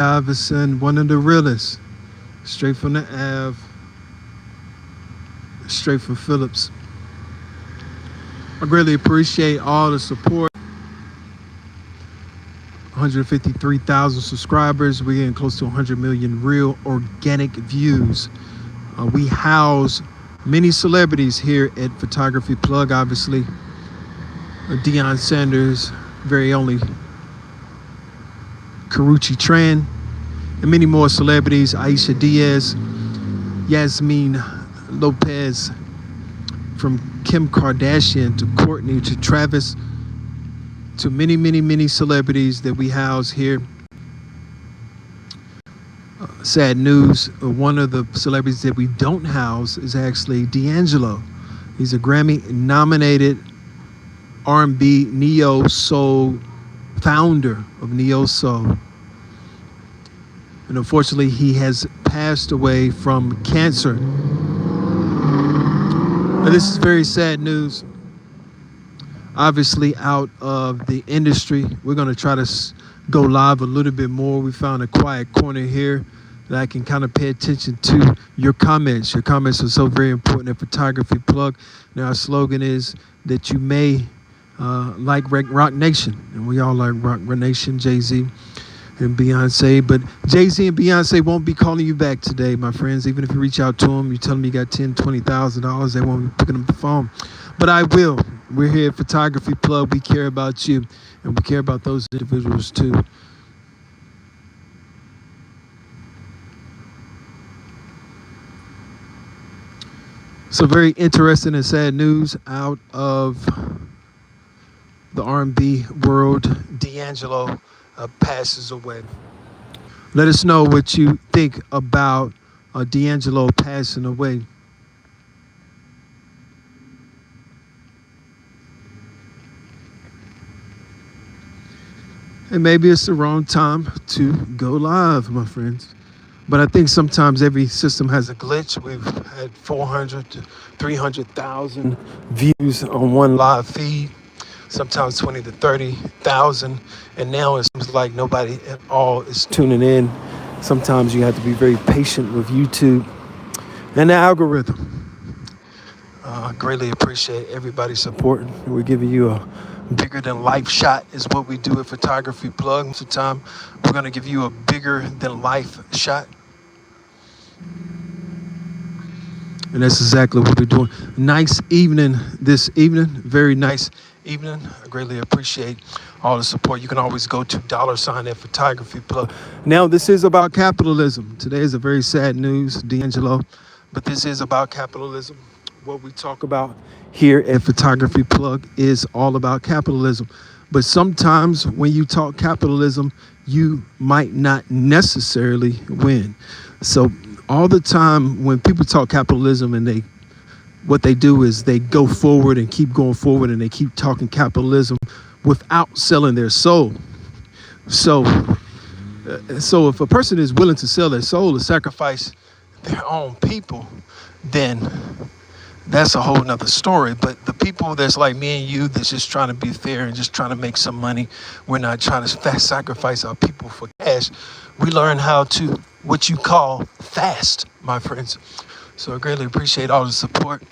Iverson, one of the realest, straight from the Ave, straight from Phillips. I greatly appreciate all the support. 153,000 subscribers. We're getting close to 100 million real organic views. We house many celebrities here at Photography Plug, obviously. Deion Sanders, very only Karuchi Tran, and many more celebrities. Aisha Diaz, Yasmin Lopez, from Kim Kardashian to Courtney to Travis, to many, many, many celebrities that we house here. Sad news, one of the celebrities that we don't house is actually D'Angelo. He's a Grammy-nominated R&B neo soul founder of neo soul, and unfortunately he has passed away from cancer. And this is very sad news. Obviously out of the industry, we're going to try to go live a little bit more. We found a quiet corner here that I can kind of pay attention to your comments. Your comments are so very important at Photography Plug. Now our slogan is that you may like Rock Nation, and we all like Rock Nation, Jay-Z and Beyonce, but Jay-Z and Beyonce won't be calling you back today, my friends. Even if you reach out to them, you tell them you got $10,000, $20,000, they won't be picking up the phone. But I will. We're here at Photography Plug. We care about you, and we care about those individuals too. So very interesting and sad news out of the R&B world. D'Angelo passes away. Let us know what you think about D'Angelo passing away. And maybe it's the wrong time to go live, my friends. But I think sometimes every system has a glitch. We've had 400 to 300,000 views on one live feed, sometimes 20 to 30,000. And now it seems like nobody at all is tuning in. Sometimes you have to be very patient with YouTube and the algorithm. Greatly appreciate everybody's support. We're giving you a bigger than life shot is what we do at Photography Plug. Most of the time, we're going to give you a bigger than life shot. And that's exactly what we're doing. Nice evening this evening. Very nice evening. I greatly appreciate all the support. You can always go to $ at Photography Plug. Now, this is about capitalism. Today is a very sad news, D'Angelo, but this is about capitalism. What we talk about here at Photography Plug is all about capitalism. But sometimes when you talk capitalism, you might not necessarily win. So all the time when people talk capitalism, and what they do is they go forward and keep going forward, and they keep talking capitalism without selling their soul. So if a person is willing to sell their soul to sacrifice their own people, then that's a whole nother story. But the people that's like me and you, that's just trying to be fair and just trying to make some money, we're not trying to sacrifice our people for cash. We learn how to, what you call, fast, my friends. So I greatly appreciate all the support.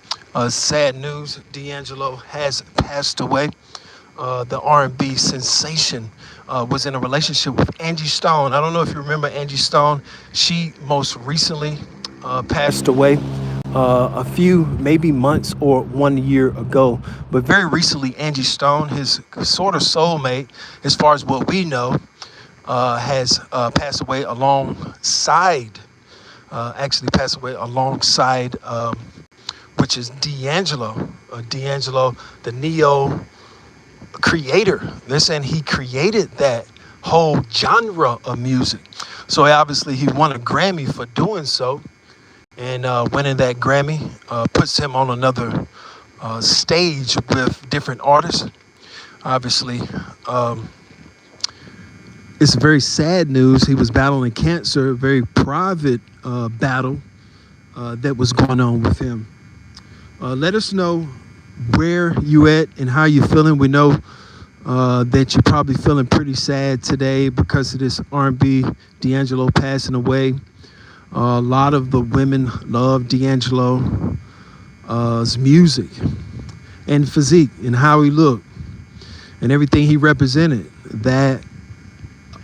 Sad news, D'Angelo has passed away. The R&B sensation was in a relationship with Angie Stone. I don't know if you remember Angie Stone. She most recently passed away a few, maybe months or 1 year ago. But very recently, Angie Stone, his sort of soulmate, as far as what we know, has passed away alongside, which is D'Angelo. D'Angelo, the neo creator. They're saying he created that whole genre of music. So obviously he won a Grammy for doing so. And winning that Grammy puts him on another stage with different artists. Obviously, it's very sad news. He was battling cancer, a very private battle that was going on with him. Let us know where you at and how you feeling. We know that you're probably feeling pretty sad today because of this R&B D'Angelo passing away. A lot of the women love D'Angelo's music and physique and how he looked and everything he represented. That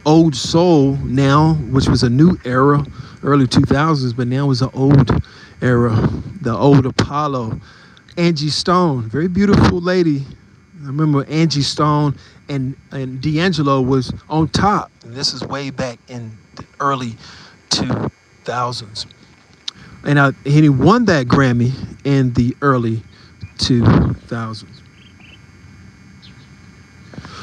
old soul now, which was a new era, early 2000s, but now is an old era, the old Apollo. Angie Stone, very beautiful lady. I remember Angie Stone and D'Angelo was on top. And this is way back in the early 2000s. And he won that Grammy in the early 2000s.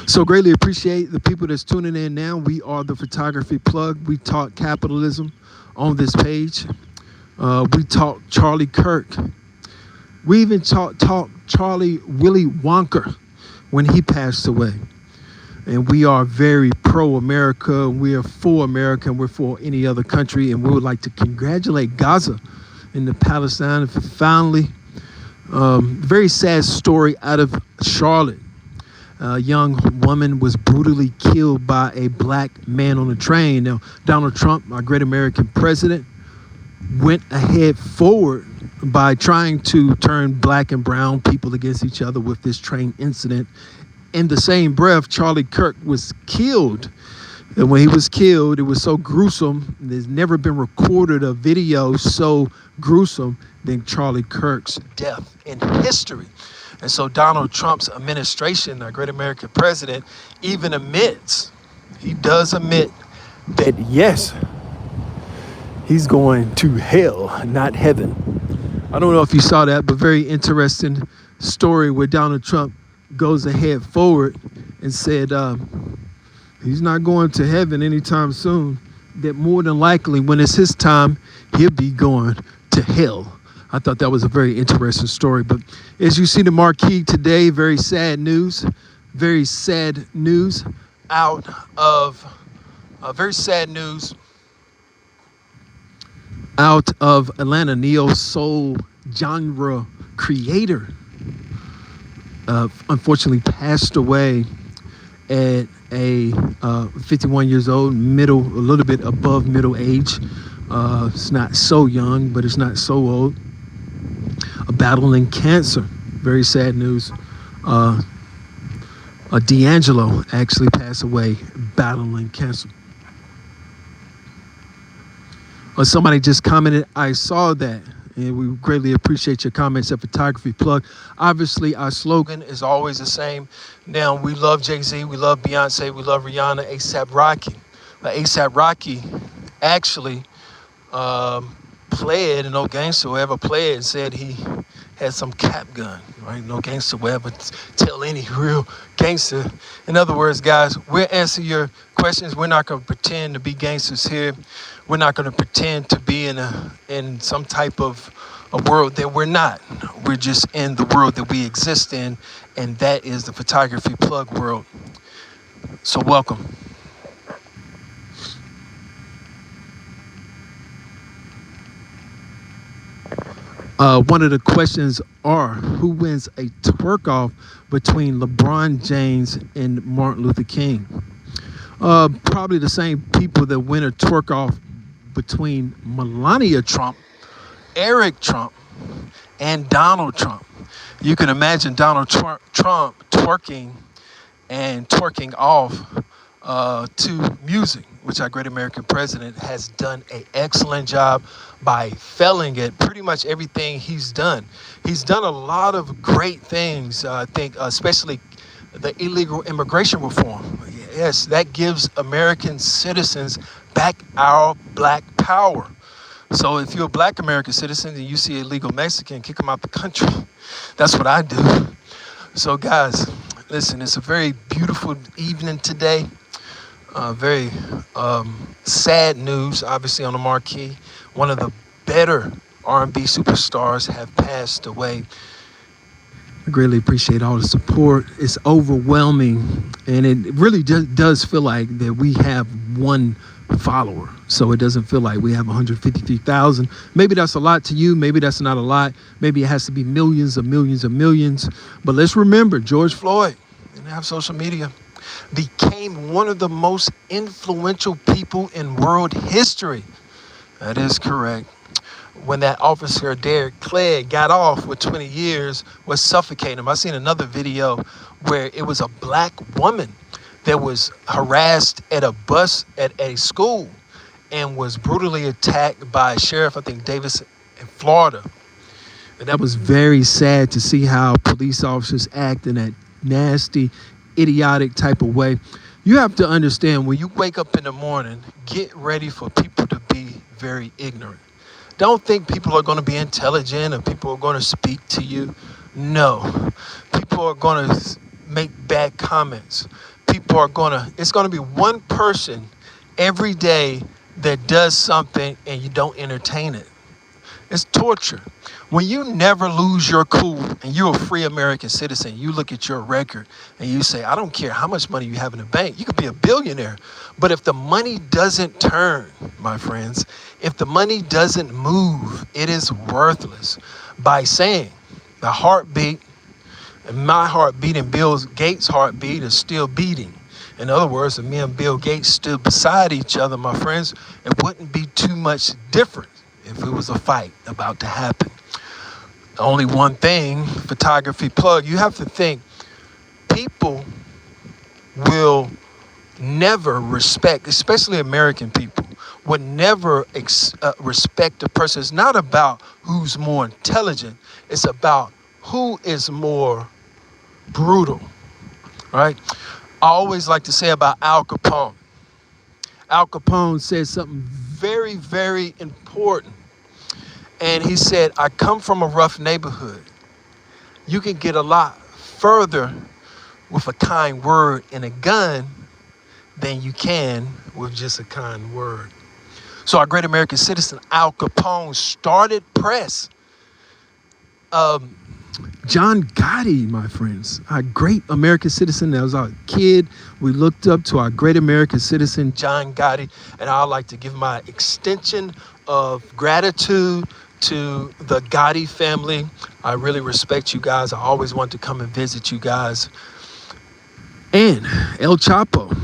So greatly appreciate the people that's tuning in now. We are the Photography Plug. We talk capitalism on this page. We talk Charlie Kirk. We even talk Charlie Willy Wonka when he passed away. And we are very pro-America. We are for America, and we're for any other country. And we would like to congratulate Gaza and the Palestine for finally, very sad story out of Charlotte. A young woman was brutally killed by a black man on a train. Now, Donald Trump, our great American president, went ahead forward by trying to turn black and brown people against each other with this train incident. In the same breath, Charlie Kirk was killed. And when he was killed, it was so gruesome. There's never been recorded a video so gruesome than Charlie Kirk's death in history. And so Donald Trump's administration, our great American president, even he does admit that, yes, he's going to hell, not heaven. I don't know if you saw that, but very interesting story where Donald Trump goes ahead forward and said he's not going to heaven anytime soon, that more than likely when it's his time, he'll be going to hell. I thought that was a very interesting story. But as you see the marquee today, very sad news out of Atlanta. Neo soul genre creator unfortunately passed away at 51 years old, a little bit above middle age. It's not so young, but it's not so old. Battling cancer. Very sad news. D'Angelo actually passed away battling cancer. Somebody just commented, I saw that. And we greatly appreciate your comments at Photography Plug. Obviously, our slogan is always the same. Now, we love Jay-Z, we love Beyonce, we love Rihanna, A$AP Rocky. But A$AP Rocky actually pled, and no gangster will ever pled, and said he had some cap gun, right? No gangster will ever tell any real gangster. In other words, guys, we'll answer your questions. We're not going to pretend to be gangsters here. We're not going to pretend to be in some type of a world that we're not. We're just in the world that we exist in, and that is the Photography Plug world. So welcome. One of the questions are, who wins a twerk-off between LeBron James and Martin Luther King? Probably the same people that win a twerk-off between Melania Trump, Eric Trump, and Donald Trump. You can imagine Donald Trump twerking off to music, which our great American president has done an excellent job by failing at pretty much everything he's done. He's done a lot of great things, I think, especially the illegal immigration reform. Yes, that gives American citizens back our black power. So if you're a black American citizen and you see a illegal Mexican, kick them out the country. That's what I do. So guys, listen, it's a very beautiful evening today. Very sad news, obviously, on the marquee. One of the better R&B superstars have passed away. I greatly appreciate all the support. It's overwhelming, and it really does feel like that we have one follower. So it doesn't feel like we have 153,000. Maybe that's a lot to you. Maybe that's not a lot. Maybe it has to be millions of millions of millions. But let's remember George Floyd. didn't have social media, became one of the most influential people in world history. That is correct. When that officer, Derek Clegg, got off with 20 years, was suffocating him. I seen another video where it was a black woman that was harassed at a bus at a school and was brutally attacked by Sheriff, I think, Davis in Florida. And that was very sad to see how police officers act in that nasty, idiotic type of way. You have to understand, when you wake up in the morning, get ready for people to be very ignorant. Don't think people are going to be intelligent or people are going to speak to you. No. People are going to make bad comments. It's going to be one person every day that does something and you don't entertain it. It's torture. When you never lose your cool and you're a free American citizen, you look at your record and you say, I don't care how much money you have in the bank. You could be a billionaire. But if the money doesn't turn, my friends, if the money doesn't move, it is worthless. By saying the heartbeat and my heartbeat and Bill Gates' heartbeat is still beating. In other words, if me and Bill Gates stood beside each other, my friends, it wouldn't be too much different if it was a fight about to happen. Only one thing, photography plug, you have to think people will never respect, especially American people, would never respect a person. It's not about who's more intelligent. It's about who is more brutal, right? I always like to say about Al Capone. Al Capone said something very, very important. And he said, I come from a rough neighborhood. You can get a lot further with a kind word and a gun than you can with just a kind word. So our great American citizen, Al Capone, started press. John Gotti, my friends, our great American citizen. That was our kid. We looked up to our great American citizen, John Gotti. And I'd like to give my extension of gratitude to the Gotti family. I really respect you guys. I always want to come and visit you guys. And El Chapo.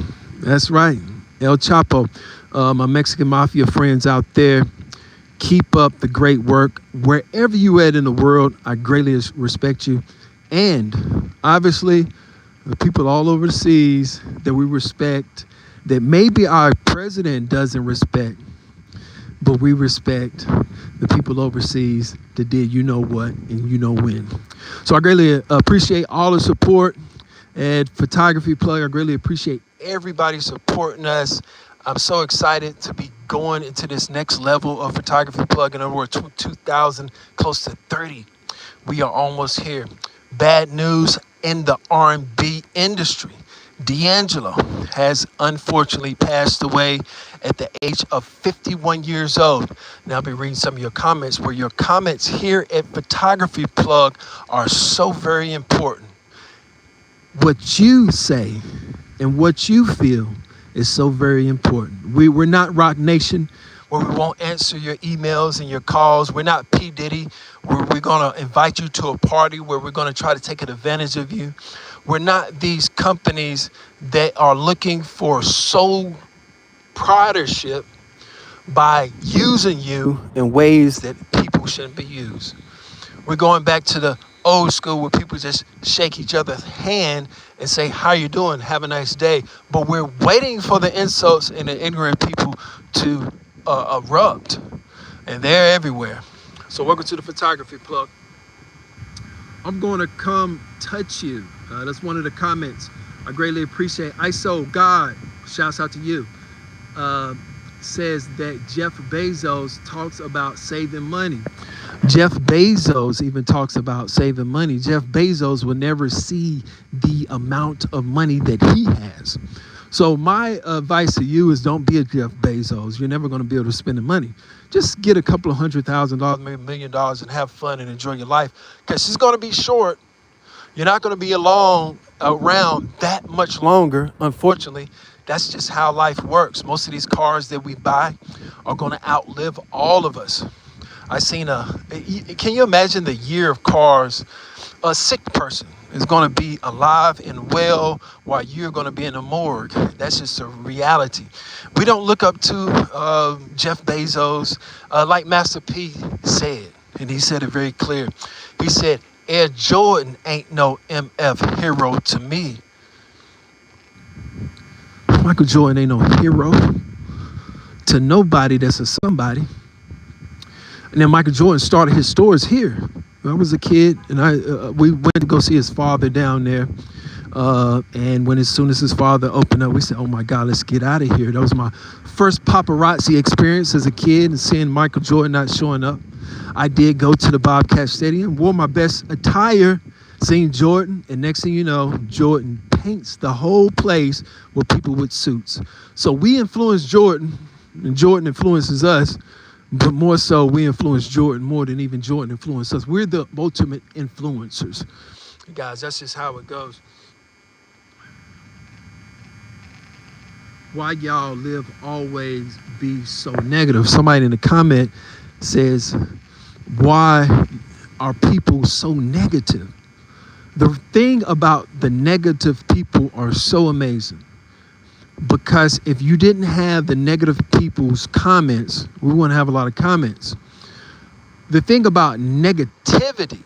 That's right. El Chapo. My Mexican mafia friends out there, keep up the great work. Wherever you at in the world, I greatly respect you. And obviously, the people all over the seas that we respect, that maybe our president doesn't respect, but we respect the people overseas that did you know what and you know when. So I greatly appreciate all the support and photography plug. I greatly appreciate everybody supporting us. I'm so excited to be going into this next level of photography plug. In other words, 2,000, close to 30. We are almost here. Bad news in the R&B industry. D'Angelo has unfortunately passed away at the age of 51 years old. Now I'll be reading some of your comments, where your comments here at Photography Plug are so very important. What you say and what you feel is so very important. We're not Rock Nation, where we won't answer your emails and your calls. We're not P. Diddy, where we're going to invite you to a party where we're going to try to take advantage of you. We're not these companies that are looking for sole proprietorship by using you in ways that people shouldn't be used. We're going back to the old school where people just shake each other's hand and say, how you doing? Have a nice day. But we're waiting for the insults and the ignorant people to erupt. And they're everywhere. So welcome to the Photography Plug. I'm going to come touch you. That's one of the comments. I greatly appreciate. ISO God, shouts out to you. Says that Jeff Bezos talks about saving money. Jeff Bezos even talks about saving money. Jeff Bezos will never see the amount of money that he has. So my advice to you is don't be a Jeff Bezos. You're never going to be able to spend the money. Just get a couple of $100,000, maybe $1 million, and have fun and enjoy your life, because it's going to be short. You're not going to be around that much longer, unfortunately. That's just how life works. Most of these cars that we buy are going to outlive all of us. I seen can you imagine the year of cars? A sick person is going to be alive and well while you're going to be in the morgue. That's just a reality. We don't look up to Jeff Bezos, like Master P said, and he said it very clear. He said, Air Jordan ain't no MF hero to me. Michael Jordan ain't no hero to nobody that's a somebody. And then Michael Jordan started his stores here. I was a kid, and we went to go see his father down there. And as soon as his father opened up, we said, "Oh my God, let's get out of here." That was my first paparazzi experience as a kid, and seeing Michael Jordan not showing up. I did go to the Bobcat Stadium, wore my best attire, seen Jordan, and next thing you know, Jordan paints the whole place with people with suits. So we influenced Jordan, and Jordan influences us. But more so, we influence Jordan more than even Jordan influenced us. We're the ultimate influencers. Guys, that's just how it goes. Why y'all live always be so negative? Somebody in the comment says, why are people so negative? The thing about the negative people are so amazing. Because if you didn't have the negative people's comments, we wouldn't have a lot of comments. The thing about negativity,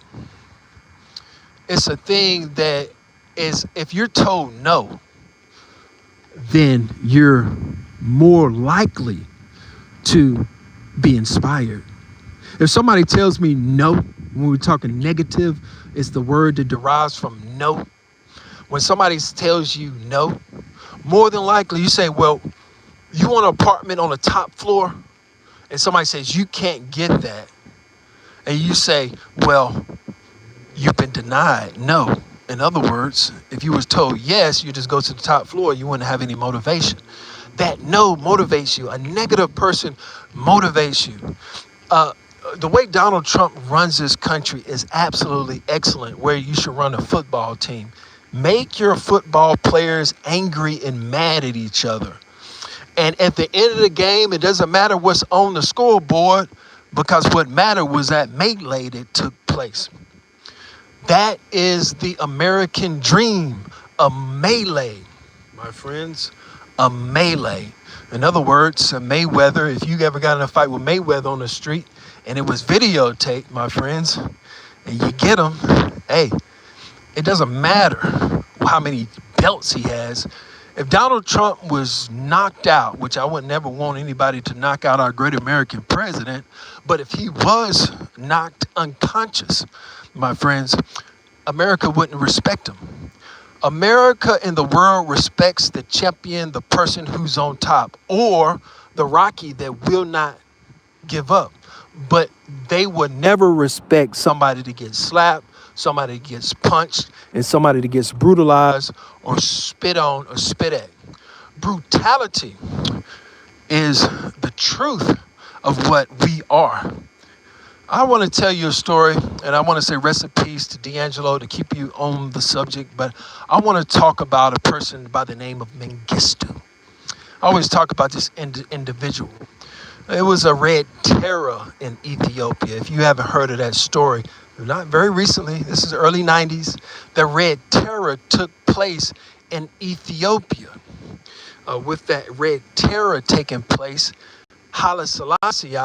it's a thing that is, if you're told no, then you're more likely to be inspired. If somebody tells me no, when we're talking negative, it's the word that derives from no. When somebody tells you no, more than likely, you say, well, you want an apartment on the top floor? And somebody says, you can't get that. And you say, well, you've been denied. No. In other words, if you was told yes, you just go to the top floor, you wouldn't have any motivation. That no motivates you. A negative person motivates you. The way Donald Trump runs this country is absolutely excellent, where you should run a football team. Make your football players angry and mad at each other. And at the end of the game, it doesn't matter what's on the scoreboard, because what mattered was that melee that took place. That is the American dream, a melee, my friends, a melee. In other words, a Mayweather, if you ever got in a fight with Mayweather on the street and it was videotaped, my friends, and you get him, hey, it doesn't matter how many belts he has. If Donald Trump was knocked out, which I would never want anybody to knock out our great American president, but if he was knocked unconscious, my friends, America wouldn't respect him. America in the world respects the champion, the person who's on top, or the Rocky that will not give up. But they would never respect somebody that gets slapped, somebody that gets punched, and somebody that gets brutalized or spit on or spit at. Brutality is the truth of what we are. I want to tell you a story, and I want to say rest in peace to D'Angelo to keep you on the subject, but I want to talk about a person by the name of Mengistu. I always talk about this individual. It was a red terror in Ethiopia. If you haven't heard of that story, not very recently, this is early 90s, the red terror took place in Ethiopia. With that red terror taking place, Haile Selassie,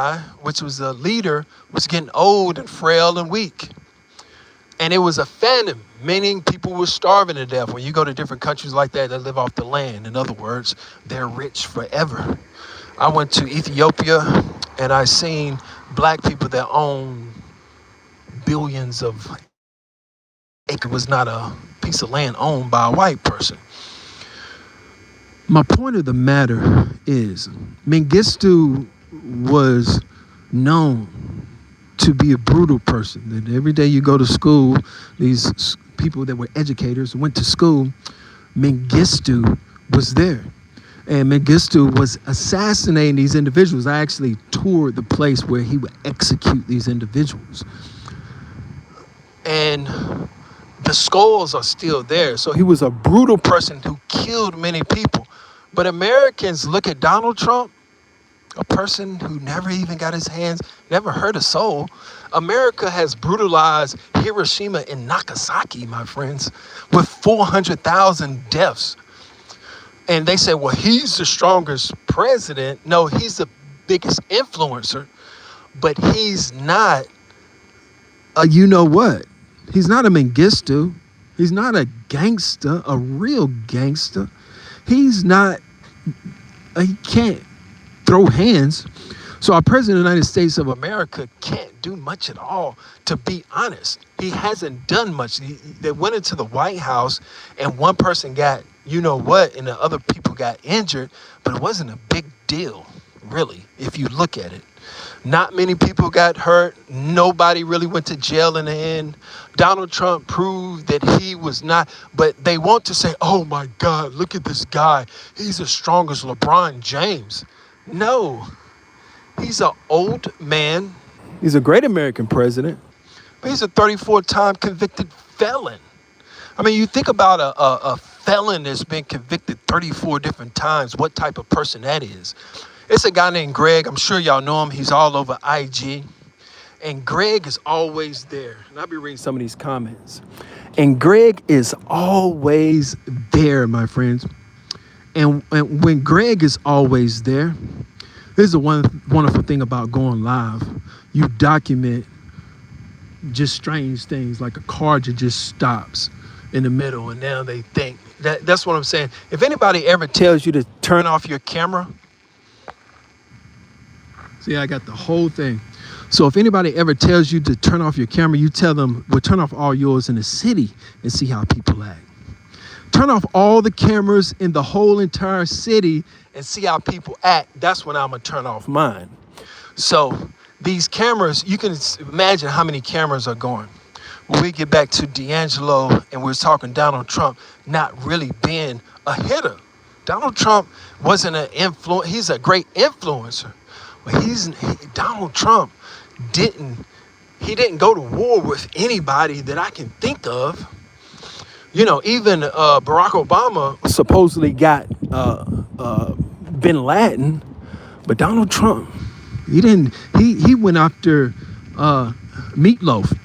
which was the leader, was getting old and frail and weak. And it was a famine, meaning people were starving to death. When you go to different countries like that, they live off the land. In other words, they're rich forever. I went to Ethiopia and I seen black people that own billions of acres. It was not a piece of land owned by a white person. My point of the matter is Mengistu was known to be a brutal person. That every day you go to school, these people that were educators went to school, Mengistu was there. And Mengistu was assassinating these individuals. I actually toured the place where he would execute these individuals. And the skulls are still there. So he was a brutal person who killed many people. But Americans look at Donald Trump A person who never even got his hands, never hurt a soul. America has brutalized Hiroshima and Nagasaki, my friends, with 400,000 deaths. And they say, well, he's the strongest president. No, he's the biggest influencer, but he's not a you know what. He's not a Mengistu. He's not a gangster, a real gangster. He's not, he can't throw hands. So our president of the United States of America can't do much at all, to be honest. He hasn't done much. They went into the White House and one person got, you know what, and the other people got injured, but it wasn't a big deal, really, if you look at it. Not many people got hurt. Nobody really went to jail in the end. Donald Trump proved that he was not, but they want to say, oh my God, look at this guy. He's as strong as LeBron James. No, he's an old man. He's a great American president, but he's a 34-time convicted felon. I mean, you think about a felon that's been convicted 34 different times, what type of person that is. It's a guy named Greg. I'm sure y'all know him. He's all over IG. And Greg is always there. And I'll be reading some of these comments. And Greg is always there, my friends. And when Greg is always there, this is the one wonderful thing about going live. You document just strange things, like a car just stops in the middle, and now they think that's what I'm saying. If anybody ever tells you to turn off your camera, see, I got the whole thing. So if anybody ever tells you to turn off your camera, you tell them, well, turn off all yours in the city and see how people act. Turn off all the cameras in the whole entire city and see how people act. That's when I'm going to turn off mine. So these cameras, you can imagine how many cameras are going. When we get back to D'Angelo and we're talking Donald Trump not really being a hitter. Donald Trump wasn't an influencer. He's a great influencer. But Donald Trump didn't go to war with anybody that I can think of. You know, even Barack Obama supposedly got bin Laden, but Donald Trump, he didn't. He went after Meatloaf.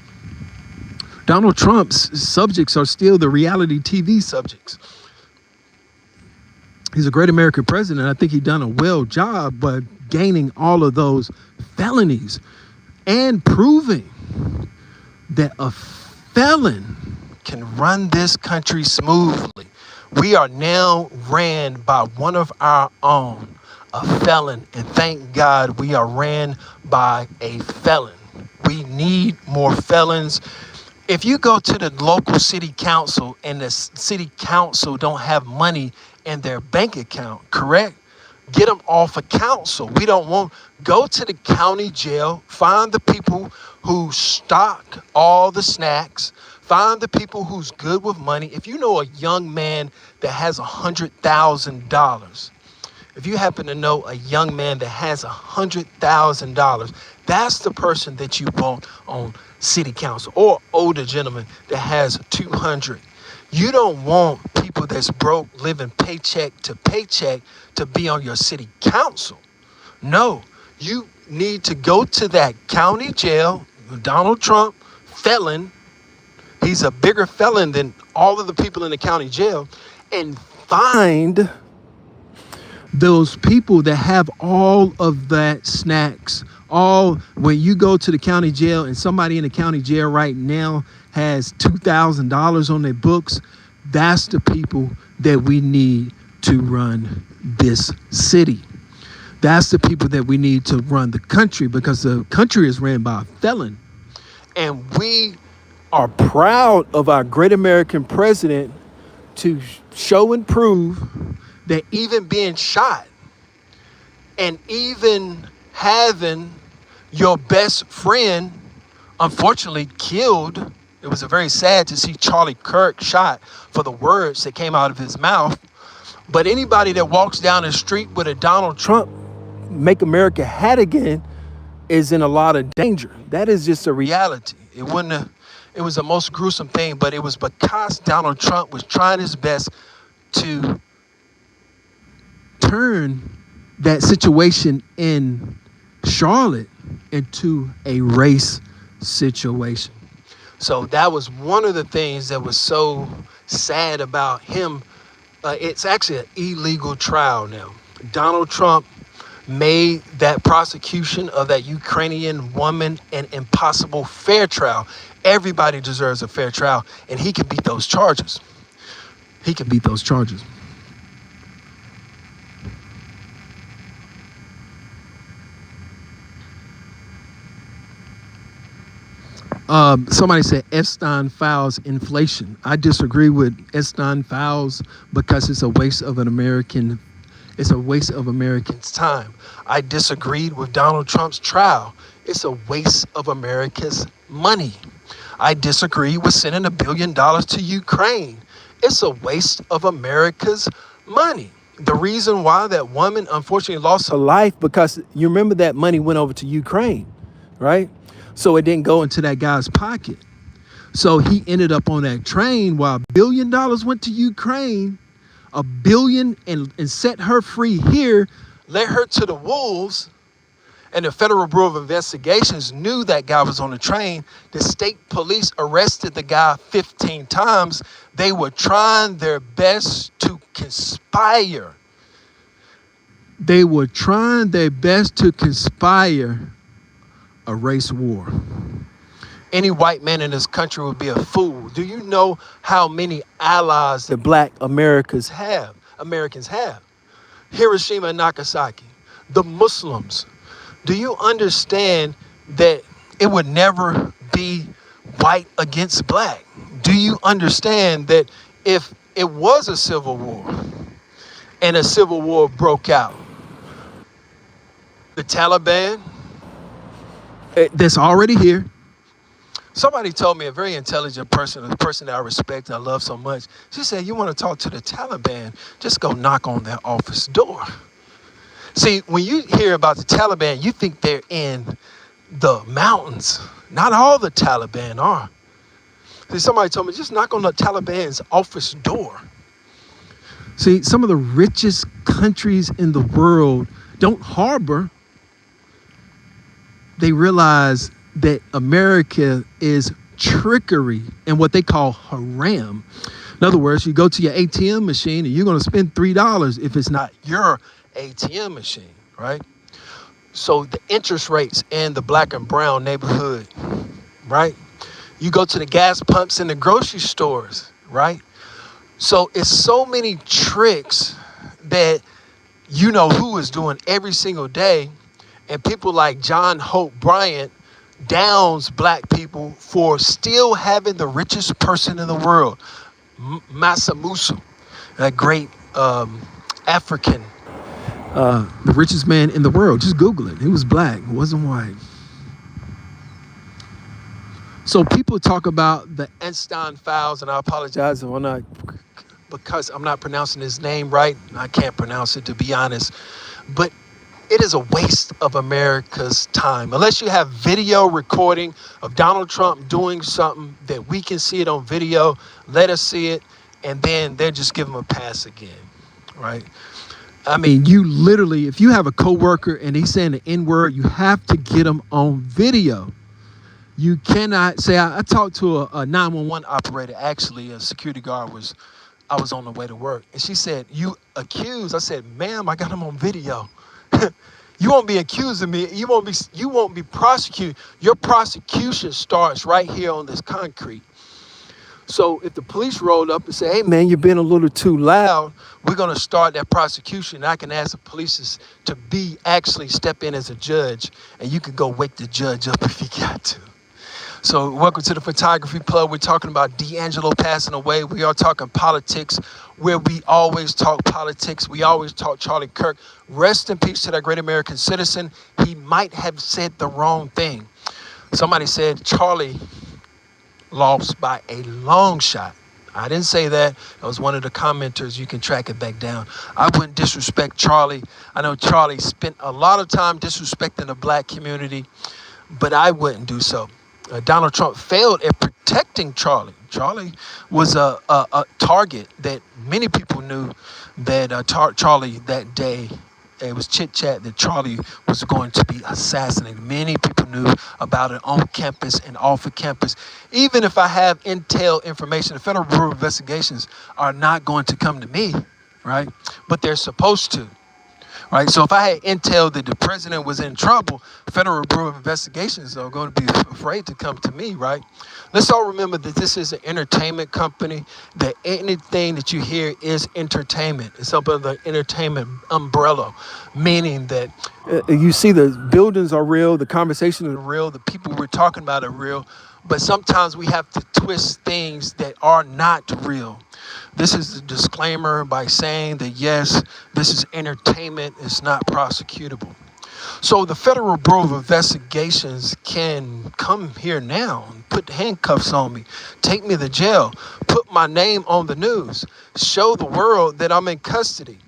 Donald Trump's subjects are still the reality TV subjects. He's a great American president. I think he's done a well job, but gaining all of those felonies and proving that a felon can run this country smoothly. We are now ran by one of our own, a felon, and thank God we are ran by a felon. We need more felons. If you go to the local city council and the city council don't have money in their bank account, correct? Get them off of council. We don't want, go to the county jail, find the people who stock all the snacks, find the people who's good with money. If you know a young man that has $100,000, if you happen to know a young man that has $100,000, that's the person that you want on city council, or older gentleman that has 200. You don't want people that's broke, living paycheck to paycheck to be on your city council. No, you need to go to that county jail. Donald Trump, felon. He's a bigger felon than all of the people in the county jail, and find those people that have all of that snacks. When you go to the county jail and somebody in the county jail right now has $2,000 on their books, that's the people that we need to run this city. That's the people that we need to run the country, because the country is ran by a felon. And we are proud of our great American president to show and prove that even being shot and even having your best friend unfortunately killed. It was very sad to see Charlie Kirk shot for the words that came out of his mouth. But anybody that walks down the street with a Donald Trump, make America hat again, is in a lot of danger. That is just a reality. It was the most gruesome thing, but it was because Donald Trump was trying his best to turn that situation in Charlotte into a race situation. So that was one of the things that was so sad about him. It's actually an illegal trial now. Donald Trump made that prosecution of that Ukrainian woman an impossible fair trial. Everybody deserves a fair trial, and he can beat those charges. He can beat those charges. Somebody said Epstein files inflation. I disagree with Epstein files because it's a waste of Americans' time. I disagreed with Donald Trump's trial. It's a waste of America's money. I disagree with sending $1 billion to Ukraine. It's a waste of America's money. The reason why that woman unfortunately lost her life, because you remember that money went over to Ukraine, right? So it didn't go into that guy's pocket. So he ended up on that train while $1 billion went to Ukraine, $1 billion, and set her free here, led her to the wolves. And the Federal Bureau of Investigations knew that guy was on the train. The state police arrested the guy 15 times. They were trying their best to conspire. They were trying their best to conspire a race war. Any white man in this country would be a fool. Do you know how many allies that black Americans have? Hiroshima and Nagasaki, the Muslims. Do you understand that it would never be white against black? Do you understand that if it was a civil war and a civil war broke out, the Taliban, that's already here. Somebody told me, a very intelligent person, a person that I respect and I love so much, she said, you want to talk to the Taliban, just go knock on their office door. See, when you hear about the Taliban, you think they're in the mountains. Not all the Taliban are. See, somebody told me, just knock on the Taliban's office door. See, some of the richest countries in the world don't harbor. They realize that America is trickery and what they call haram. In other words, you go to your ATM machine and you're going to spend $3 if it's not your ATM machine, right? So the interest rates in the black and brown neighborhood, right? You go to the gas pumps in the grocery stores, right? So it's so many tricks that you know who is doing every single day. And people like John Hope Bryant downs black people for still having the richest person in the world, Mansa Musa, that great African, the richest man in the world. Just Google it. He was black, wasn't white. So people talk about the Epstein files, and I apologize if I'm not, because I'm not pronouncing his name right. I can't pronounce it, to be honest. But it is a waste of America's time. Unless you have video recording of Donald Trump doing something that we can see it on video, let us see it, and then they'll just give him a pass again, right? I mean, you literally, if you have a coworker and he's saying the N-word, you have to get him on video. You cannot say, I talked to a 911 operator, actually, a security guard I was on the way to work. And she said, you accused? I said, ma'am, I got him on video. You won't be accusing me. You won't be prosecuted. Your prosecution starts right here on this concrete. So if the police rolled up and say, hey, man, you've been a little too loud, we're going to start that prosecution. I can ask the police to actually step in as a judge, and you can go wake the judge up if you got to. So welcome to the Photography Club. We're talking about D'Angelo passing away. We are talking politics, where we always talk politics. We always talk Charlie Kirk. Rest in peace to that great American citizen. He might have said the wrong thing. Somebody said Charlie lost by a long shot. I didn't say that. That was one of the commenters. You can track it back down. I wouldn't disrespect Charlie. I know Charlie spent a lot of time disrespecting the black community, but I wouldn't do so. Donald Trump failed at protecting Charlie. Charlie was a target that many people knew that Charlie that day it was chit chat that Charlie was going to be assassinated. Many people knew about it on campus and off of campus. Even if I have intel information, the Federal Bureau of Investigations are not going to come to me, right? But they're supposed to. Right, so if I had intel that the president was in trouble, Federal Bureau of Investigations are going to be afraid to come to me, right? Let's all remember that this is an entertainment company, that anything that you hear is entertainment. It's under the entertainment umbrella, meaning that you see the buildings are real, the conversations are real, the people we're talking about are real, but sometimes we have to twist things that are not real. This is the disclaimer by saying that, yes, this is entertainment, it's not prosecutable. So the Federal Bureau of Investigations can come here now and put handcuffs on me, take me to jail, put my name on the news, show the world that I'm in custody.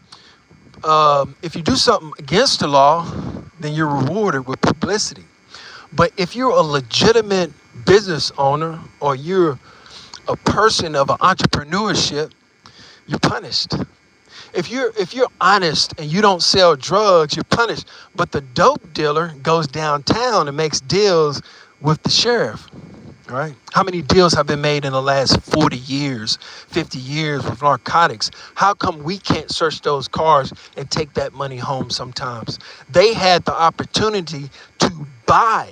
If you do something against the law, then you're rewarded with publicity. But if you're a legitimate business owner or you're a person of entrepreneurship, you're punished. If you're honest and you don't sell drugs, you're punished. But the dope dealer goes downtown and makes deals with the sheriff. All right? How many deals have been made in the last 40 years, 50 years with narcotics? How come we can't search those cars and take that money home sometimes? They had the opportunity to buy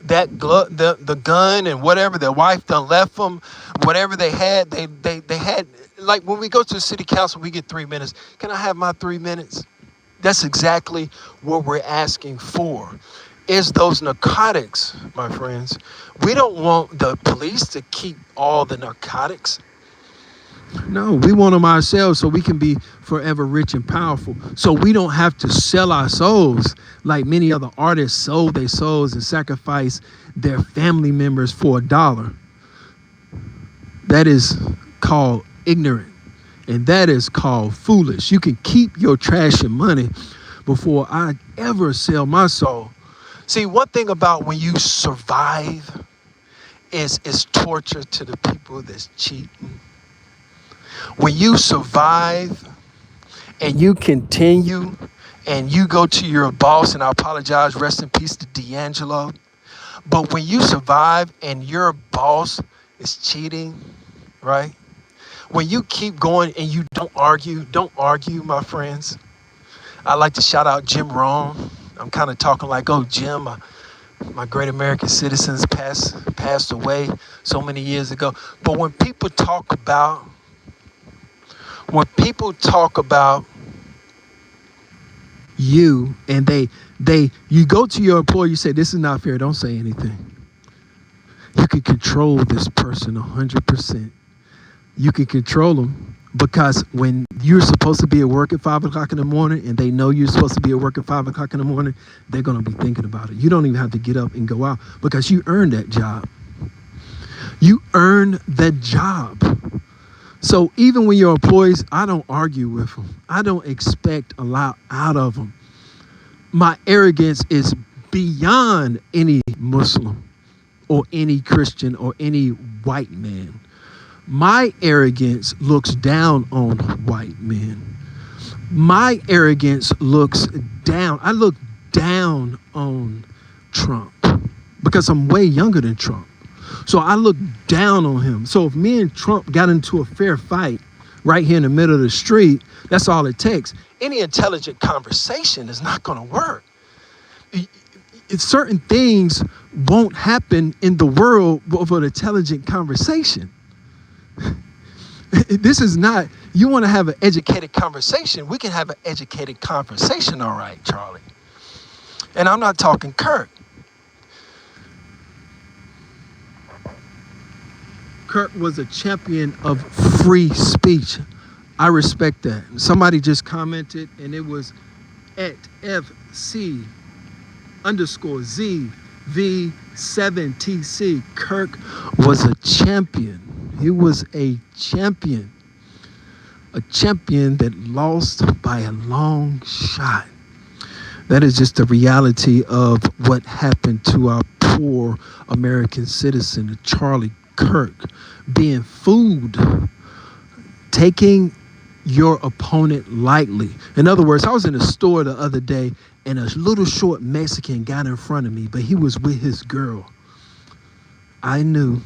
that the gun and whatever their wife done left them, whatever they had, they had, like when we go to the city council, we get 3 minutes. Can I have my 3 minutes? That's exactly what we're asking for, is those narcotics, my friends. We don't want the police to keep all the narcotics. No, we want them ourselves so we can be forever rich and powerful. So we don't have to sell our souls like many other artists sold their souls and sacrificed their family members for $1. That is called ignorant, and that is called foolish. You can keep your trash and money before I ever sell my soul. See, one thing about when you survive is torture to the people that's cheating. When you survive and you continue and you go to your boss, and I apologize, rest in peace to D'Angelo. But when you survive and your boss is cheating, right? When you keep going and you don't argue, my friends. I like to shout out Jim Rohn. I'm kind of talking like, oh, Jim, my great American citizens passed away so many years ago. But when people talk about you and you go to your employer, you say, this is not fair, don't say anything. You can control this person 100%. You can control them because when you're supposed to be at work at 5 o'clock in the morning and they know you're supposed to be at work at 5 o'clock in the morning, they're going to be thinking about it. You don't even have to get up and go out because you earned that job. You earned that job. So even when your employees, I don't argue with them. I don't expect a lot out of them. My arrogance is beyond any Muslim or any Christian or any white man. My arrogance looks down on white men. My arrogance looks down. I look down on Trump because I'm way younger than Trump. So I look down on him. So if me and Trump got into a fair fight right here in the middle of the street, that's all it takes. Any intelligent conversation is not going to work. Certain things won't happen in the world of an intelligent conversation. This is not, you want to have an educated conversation, we can have an educated conversation, all right, Charlie. And I'm not talking Kirk. Kirk was a champion of free speech. I respect that. Somebody just commented, and it was at FC_ZV7TC. Kirk was a champion. He was a champion that lost by a long shot. That is just the reality of what happened to our poor American citizen, Charlie Kirk, being fooled, taking your opponent lightly. In other words, I was in a store the other day and a little short Mexican got in front of me, but he was with his girl. I knew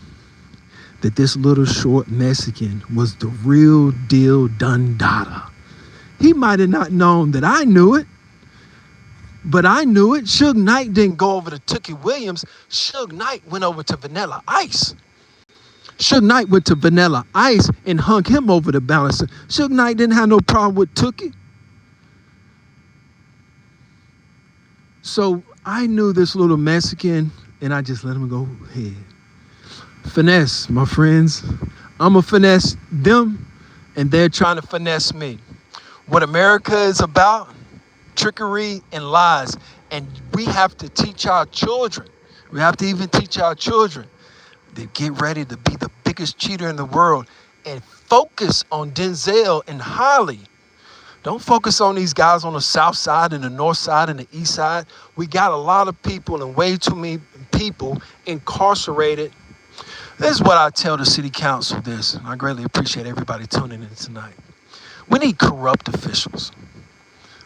that this little short Mexican was the real deal Dun Dada. He might have not known that I knew it, but I knew it. Suge Knight didn't go over to Tookie Williams. Suge Knight went over to Vanilla Ice. Suge Knight went to Vanilla Ice and hung him over the balancer. Suge Knight didn't have no problem with Tookie. So I knew this little Mexican, and I just let him go ahead. Finesse, my friends. I'm going to finesse them, and they're trying to finesse me. What America is about, trickery and lies. And we have to teach our children. We have to even teach our children. They get ready to be the biggest cheater in the world and focus on Denzel and Holly. Don't focus on these guys on the south side and the north side and the east side. We got a lot of people and way too many people incarcerated. This is what I tell the city council this, and I greatly appreciate everybody tuning in tonight. We need corrupt officials.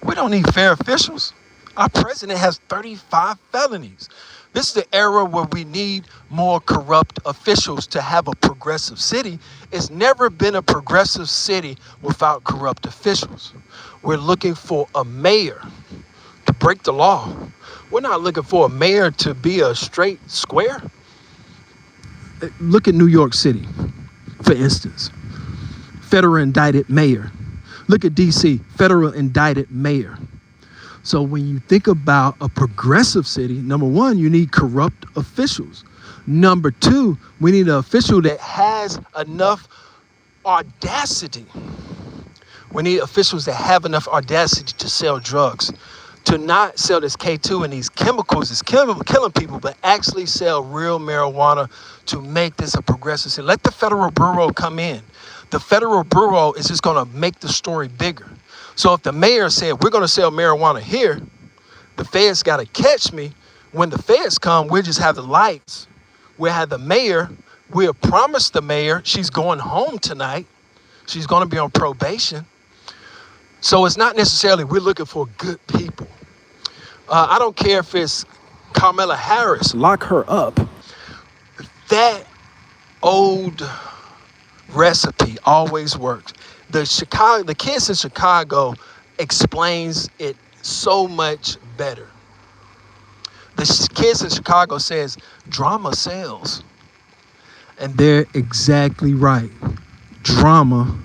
We don't need fair officials. Our president has 35 felonies. This is the era where we need more corrupt officials to have a progressive city. It's never been a progressive city without corrupt officials. We're looking for a mayor to break the law. We're not looking for a mayor to be a straight square. Look at New York City, for instance. Federal indicted mayor. Look at D.C., federal indicted mayor. So when you think about a progressive city, number one, you need corrupt officials. Number two, we need an official that has enough audacity. We need officials that have enough audacity to sell drugs, to not sell this K2 and these chemicals that's killing people, but actually sell real marijuana to make this a progressive city. Let the Federal Bureau come in. The Federal Bureau is just going to make the story bigger. So if the mayor said, we're going to sell marijuana here, the feds got to catch me. When the feds come, we'll just have the lights. We'll have the mayor. We'll promise the mayor she's going home tonight. She's going to be on probation. So it's not necessarily we're looking for good people. I don't care if it's Kamala Harris. Lock her up. That old recipe always works. The kids in Chicago explains it so much better. The kids in Chicago says drama sells. And they're exactly right. Drama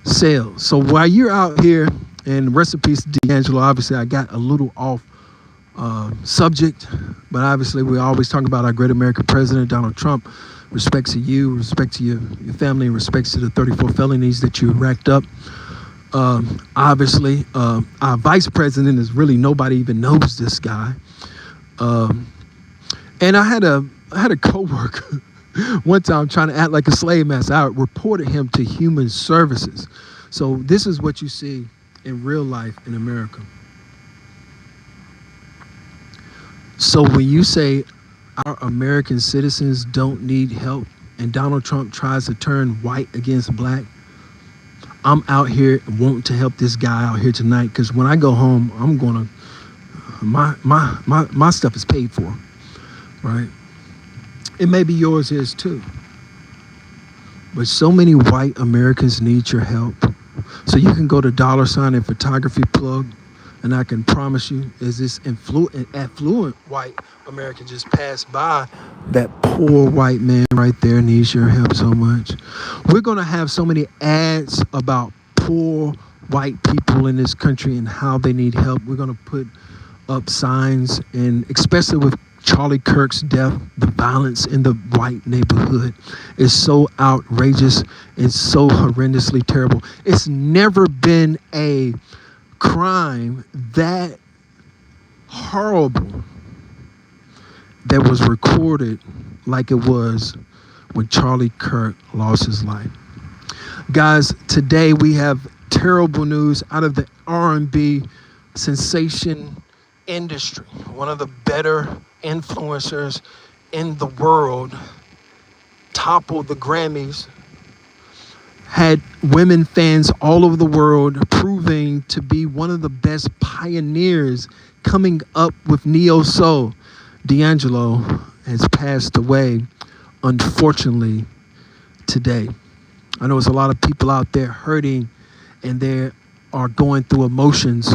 sells. So while you're out here, and rest in peace, D'Angelo, obviously I got a little off subject, but obviously we're always talking about our great American president, Donald Trump. Respect to you, respect to your family, and respect to the 34 felonies that you racked up. Obviously, our vice president is really nobody even knows this guy. And I had a coworker one time trying to act like a slave master. I reported him to Human Services. So this is what you see in real life in America. So when you say our American citizens don't need help and Donald Trump tries to turn white against black, I'm out here wanting to help this guy out here tonight, because when I go home, I'm gonna my stuff is paid for, right? And maybe yours is too. But so many white Americans need your help. So you can go to $ and photography plug, and I can promise you, as this affluent white American just passed by, that poor white man right there needs your help so much. We're going to have so many ads about poor white people in this country and how they need help. We're going to put up signs, and especially with Charlie Kirk's death, the violence in the white neighborhood is so outrageous and so horrendously terrible. It's never been a crime that horrible that was recorded like it was when Charlie Kirk lost his life. Guys, today we have terrible news out of the R&B sensation industry. One of the better influencers in the world toppled the Grammys, had women fans all over the world, proving to be one of the best pioneers coming up with neo soul. D'Angelo has passed away, unfortunately, today. I know there's a lot of people out there hurting, and they are going through emotions,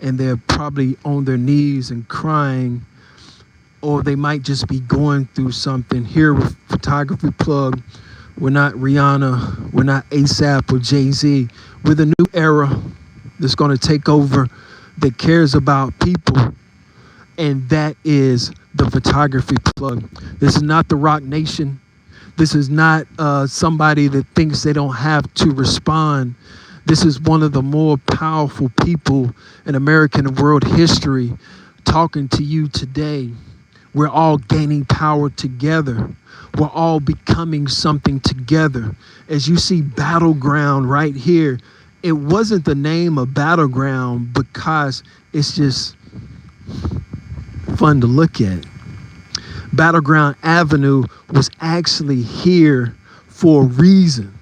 and they're probably on their knees and crying, or they might just be going through something. Here with Photography Plug, we're not Rihanna, we're not ASAP or Jay-Z. We're the new era that's going to take over, that cares about people, and that is the Photography Plug. This is not the Rock Nation. This is not somebody that thinks they don't have to respond. This is one of the more powerful people in American and world history talking to you today. We're all gaining power together. We're all becoming something together. As you see Battleground right here, it wasn't the name of Battleground because it's just fun to look at. Battleground Avenue was actually here for a reason.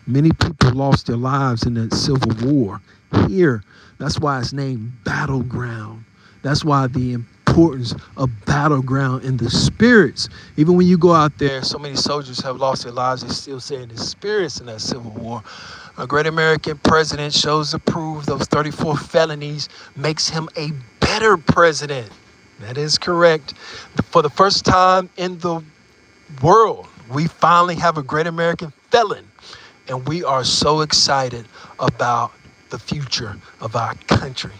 Many people lost their lives in the Civil War here. That's why it's named Battleground. That's why the importance of battleground in the spirits. Even when you go out there, so many soldiers have lost their lives. They're still saying the spirits in that Civil War. A great American president shows to prove those 34 felonies makes him a better president. That is correct. For the first time in the world, we finally have a great American felon. And we are so excited about the future of our country.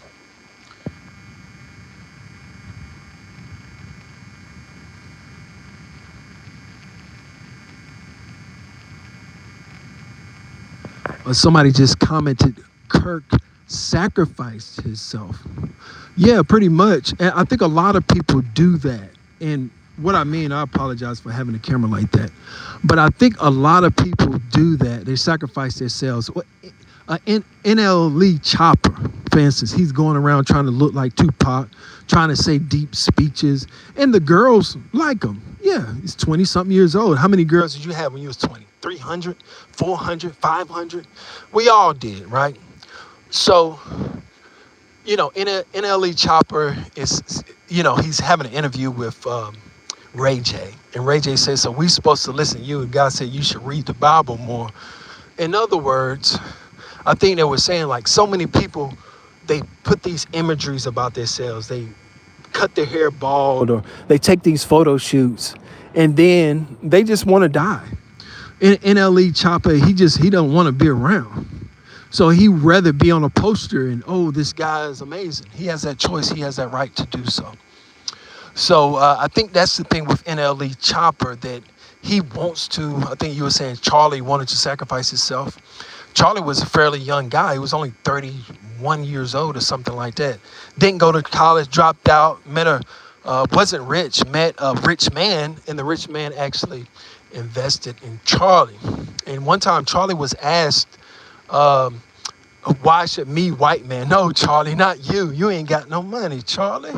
Somebody just commented, Kirk sacrificed himself. Yeah, pretty much. And I think a lot of people do that. And what I mean, I apologize for having a camera like that, but I think a lot of people do that. They sacrifice themselves. NL Lee Chopper, for instance, he's going around trying to look like Tupac, trying to say deep speeches, and the girls like him. Yeah, he's 20-something years old. How many girls did you have when you was 20? 300, 400, 500? We all did, right? So, NL Lee Chopper is, he's having an interview with Ray J. And Ray J says, so we supposed to listen to you, and God said you should read the Bible more. In other words, I think they were saying, like, so many people, they put these imageries about themselves. They cut their hair bald, or they take these photo shoots, and then they just want to die. NLE Chopper, he don't want to be around. So he'd rather be on a poster and, oh, this guy is amazing. He has that choice. He has that right to do so. So I think that's the thing with NLE Chopper, that he wants to. I think you were saying Charlie wanted to sacrifice himself. Charlie was a fairly young guy. He was only 31 years old or something like that. Didn't go to college, dropped out, wasn't rich, met a rich man, and the rich man actually invested in Charlie. And one time Charlie was asked, why should me, white man? No, Charlie, not you. You ain't got no money, Charlie.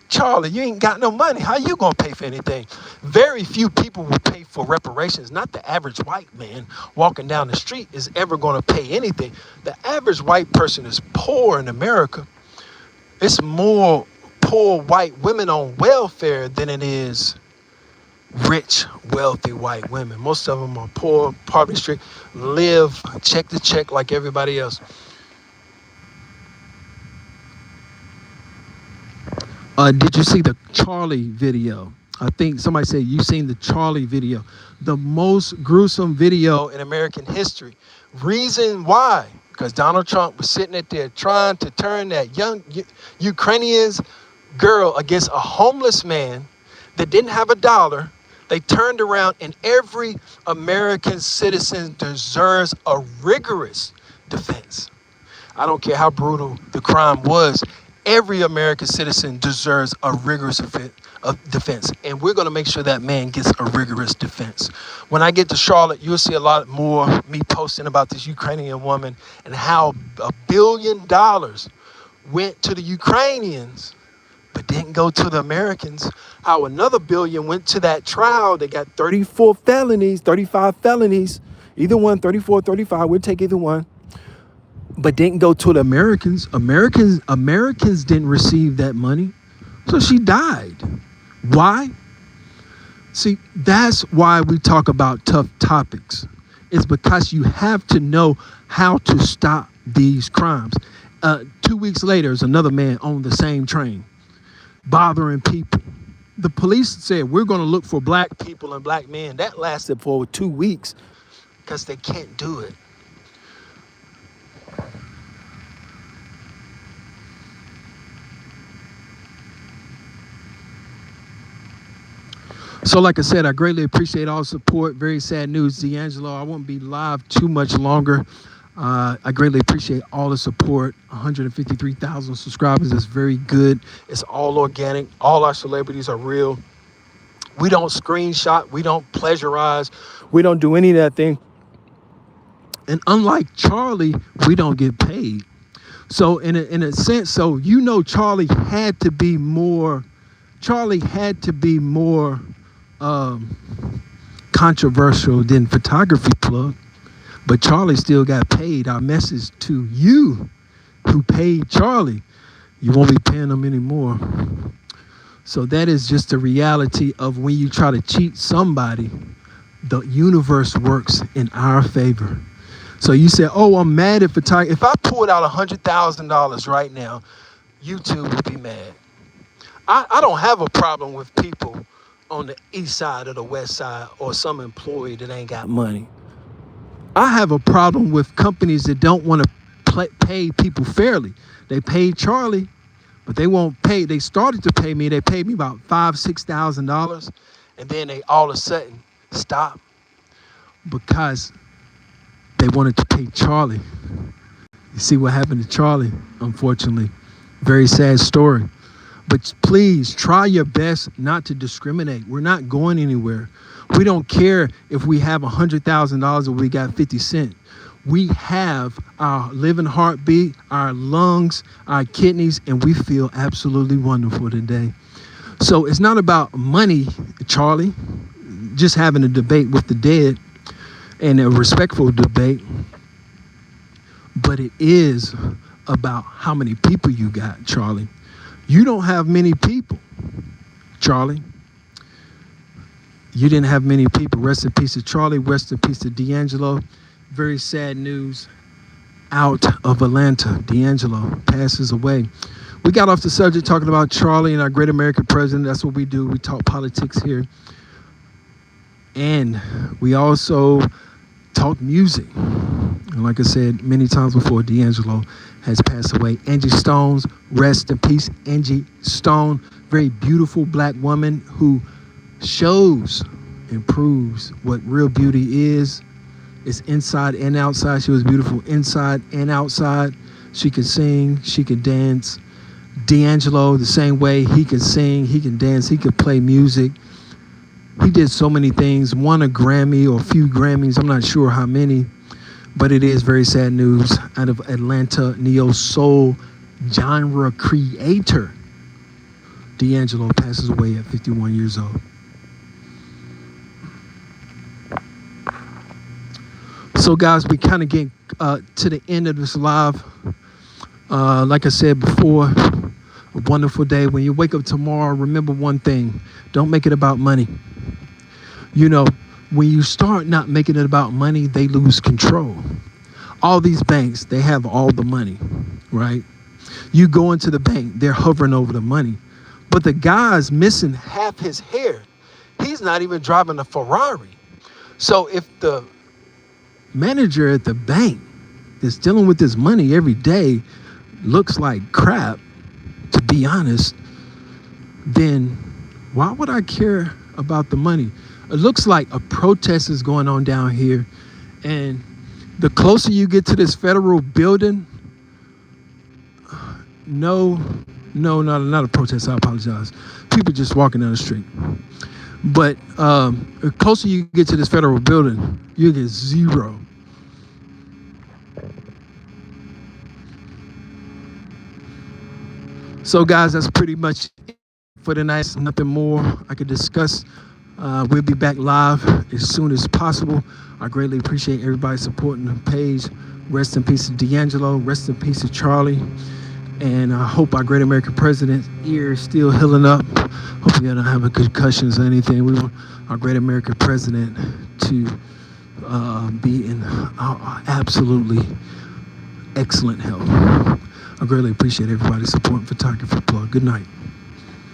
Charlie, you ain't got no money. How you gonna pay for anything? Very few people will pay for reparations. Not the average white man walking down the street is ever gonna pay anything. The average white person is poor in America. It's more poor white women on welfare than it is rich, wealthy white women. Most of them are poor, poverty-stricken, live check to check like everybody else. Did you see the Charlie video? I think somebody said you seen the Charlie video. The most gruesome video in American history. Reason why? Because Donald Trump was sitting at there trying to turn that young Ukrainian's girl against a homeless man that didn't have a dollar. They turned around, and every American citizen deserves a rigorous defense. I don't care how brutal the crime was. Every American citizen deserves a rigorous defense. And we're going to make sure that man gets a rigorous defense. When I get to Charlotte, you'll see a lot more me posting about this Ukrainian woman and how $1 billion went to the Ukrainians but didn't go to the Americans. How another $1 billion went to that trial. They got 34 felonies, 35 felonies. Either one, 34, 35, we'll take either one. But didn't go to the Americans. Americans didn't receive that money. So she died. Why? See, that's why we talk about tough topics. It's because you have to know how to stop these crimes. 2 weeks later, there's another man on the same train, bothering people. The police said, we're going to look for black people and black men. That lasted for 2 weeks because they can't do it. So like I said, I greatly appreciate all the support. Very sad news, D'Angelo. I won't be live too much longer. I greatly appreciate all the support. 153,000 subscribers is very good. It's all organic. All our celebrities are real. We don't screenshot. We don't plagiarize. We don't do any of that thing. And unlike Charlie, we don't get paid. So in a sense, so you know Charlie had to be more controversial than Photography Plug. But Charlie still got paid. Our message to you who paid Charlie, you won't be paying them anymore. So that is just the reality of when you try to cheat somebody, the universe works in our favor. So you say, oh, I'm mad at photography. If I pulled out $100,000 right now, YouTube would be mad. I don't have a problem with people on the east side or the west side or some employee that ain't got money. I have a problem with companies that don't want to pay people fairly. They paid Charlie, but they won't pay. They started to pay me. They paid me about $5,000-$6,000, and then they all of a sudden stopped because they wanted to pay Charlie. You see what happened to Charlie, unfortunately. Very sad story. But please try your best not to discriminate. We're not going anywhere. We don't care if we have $100,000 or we got 50 cents. We have our living heartbeat, our lungs, our kidneys, and we feel absolutely wonderful today. So it's not about money, Charlie, just having a debate with the dead and a respectful debate, but it is about how many people you got, Charlie. You don't have many people, Charlie. You didn't have many people. Rest in peace to Charlie. Rest in peace to D'Angelo. Very sad news out of Atlanta. D'Angelo passes away. We got off the subject talking about Charlie and our great American president. That's what we do. We talk politics here. And we also talk music. And like I said many times before, D'Angelo has passed away. Angie Stone's, rest in peace. Angie Stone, very beautiful black woman who shows and proves what real beauty is. It's inside and outside. She was beautiful inside and outside. She could sing, she could dance. D'Angelo, the same way, he could sing, he can dance, he could play music. He did so many things, won a Grammy or a few Grammys, I'm not sure how many, but it is very sad news out of Atlanta. Neo soul genre creator D'Angelo passes away at 51 years old. So guys, we kind of get to the end of this live. Like I said before, a wonderful day. When you wake up tomorrow, remember one thing. Don't make it about money. You know, when you start not making it about money, they lose control. All these banks, they have all the money, right? You go into the bank, they're hovering over the money. But the guy's missing half his hair. He's not even driving a Ferrari. So if the manager at the bank that's dealing with this money every day looks like crap, to be honest, then why would I care about the money? It looks like a protest is going on down here, and the closer you get to this federal building, not a protest, I apologize. People just walking down the street. But the closer you get to this federal building, you get zero. So guys, that's pretty much it for tonight. Nothing more I could discuss. We'll be back live as soon as possible. I greatly appreciate everybody supporting the page. Rest in peace to D'Angelo. Rest in peace to Charlie. And I hope our great American president's ear is still healing up. Hope he doesn't have a concussions or anything. We want our great American president to be in absolutely excellent health. I greatly appreciate everybody's support and photography plug. Good night.